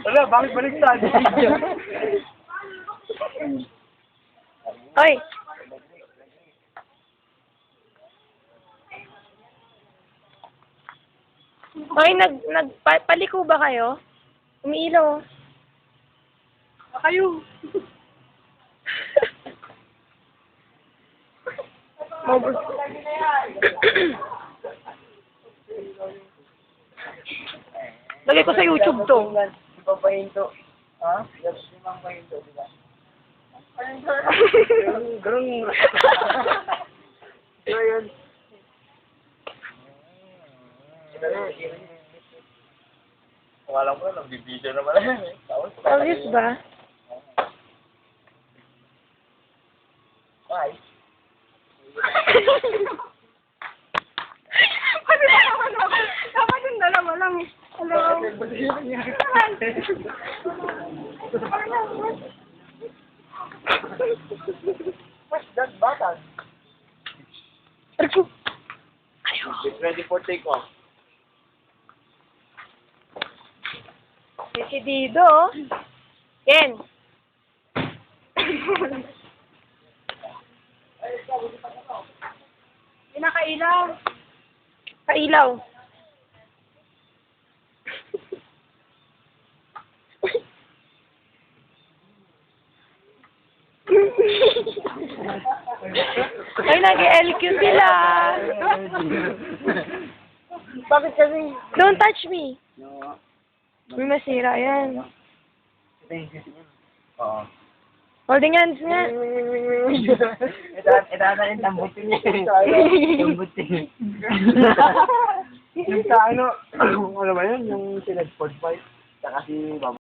Wala, bakit baliktad? Oy! Oy, paliko ba kayo? Umiilaw. Kayo. Mabos. Lagay ko sa YouTube to. Di ba pahinto? Ha? Limang pahinto, di ba? Ganun. Diba yun? Wala mo na, nagbibideo naman yan eh. Obvious ba? Bye. Ano ba naman ako? Dapat yung dalawa lang eh. Hello? What's that button? Arko. Get ready for take-off. Decidido. Ken. Pinakailaw. Kailaw. Ay, nag-LQ sila. Bakit kasi? Don't touch me. May masira yan. Oo. Holding hands nga. Ito na yung tambutin niya. Tambutin. Yung sa ano ba yun? Yung sila sport fight. Saka si Baba.